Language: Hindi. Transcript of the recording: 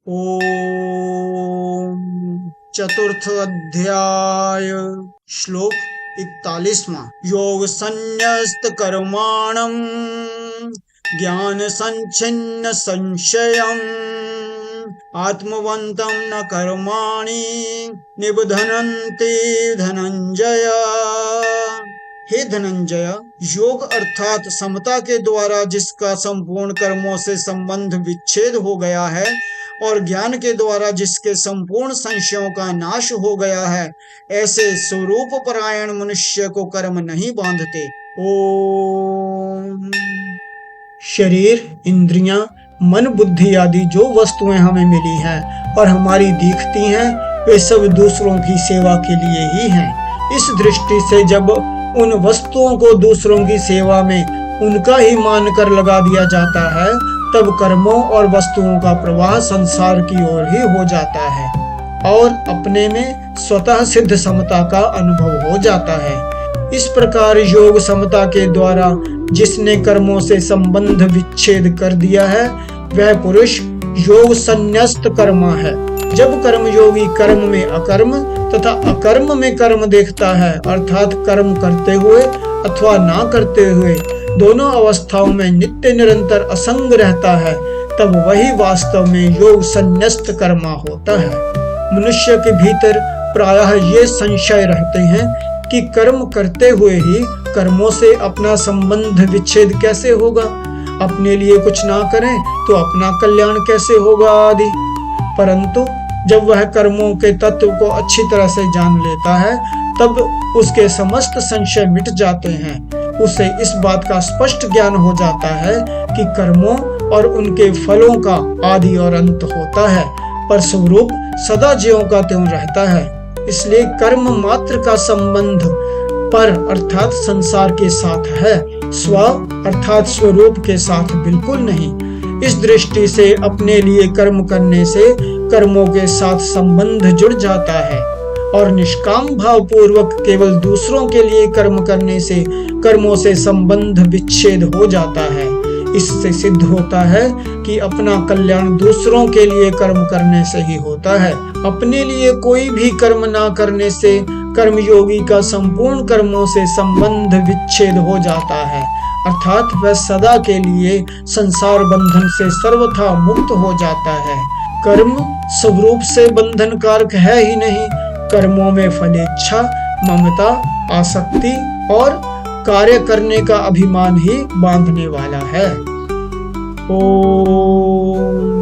ओम। चतुर्थ अध्याय। श्लोक 41वां। योग संन्यस्त कर्माणं ज्ञान संच्छिन्न संशयम् आत्मवन्तं न कर्माणि निबधनन्ति धनंजय। हे धनंजय, योग अर्थात समता के द्वारा जिसका संपूर्ण कर्मों से संबंध विच्छेद हो गया है और ज्ञान के द्वारा जिसके संपूर्ण संशयों का नाश हो गया है, ऐसे स्वरूप परायण मनुष्य को कर्म नहीं बांधते। ओम। शरीर, इंद्रियां, मन, बुद्धि आदि जो वस्तुएं हमें मिली हैं और हमारी दिखती हैं, वे सब दूसरों की सेवा के लिए ही हैं। इस दृष्टि से जब उन वस्तुओं को दूसरों की सेवा में उनका ही मानकर लगा दिया जाता है, तब कर्मों और वस्तुओं का प्रवाह संसार की ओर ही हो जाता है और अपने में स्वतः सिद्ध समता का अनुभव हो जाता है। इस प्रकार योग समता के द्वारा जिसने कर्मों से संबंध विच्छेद कर दिया है, वह पुरुष योग संन्यस्त कर्मा है। जब कर्मयोगी कर्म में अकर्म तथा अकर्म में कर्म देखता है, अर्थात कर्म करते हुए अथवा ना करते हुए दोनों अवस्थाओं में नित्य निरंतर असंग रहता है, तब वही वास्तव में योग संन्यस्त कर्मा होता है। मनुष्य के भीतर प्रायः ये संशय रहते हैं कि कर्म करते हुए ही कर्मों से अपना संबंध विच्छेद कैसे होगा, अपने लिए कुछ ना करें तो अपना कल्याण कैसे होगा आदि। परंतु जब वह कर्मों के तत्व को अच्छी तरह से जान लेता है, तब उसके समस्त संशय मिट जाते हैं। उसे इस बात का स्पष्ट ज्ञान हो जाता है कि कर्मों और उनके फलों का आदि और अंत होता है, पर स्वरूप सदा ज्यों का त्यों रहता है। इसलिए कर्म मात्र का संबंध पर अर्थात संसार के साथ है, स्व अर्थात स्वरूप के साथ बिल्कुल नहीं। इस दृष्टि से अपने लिए कर्म करने से कर्मों के साथ संबंध जुड़ जाता है और निष्काम भाव पूर्वक केवल दूसरों के लिए कर्म करने से कर्मों से संबंध विच्छेद हो जाता है। इससे सिद्ध होता है कि अपना कल्याण दूसरों के लिए कर्म करने से ही होता है। अपने लिए कोई भी कर्म ना करने से कर्मयोगी का संपूर्ण कर्मों से संबंध विच्छेद हो जाता है, अर्थात वह सदा के लिए संसार बंधन से सर्वथा मुक्त हो जाता है। कर्म स्वरूप से बंधन कारक है ही नहीं, कर्मों में फलेच्छा, ममता, आसक्ति और कार्य करने का अभिमान ही बांधने वाला है। ओम।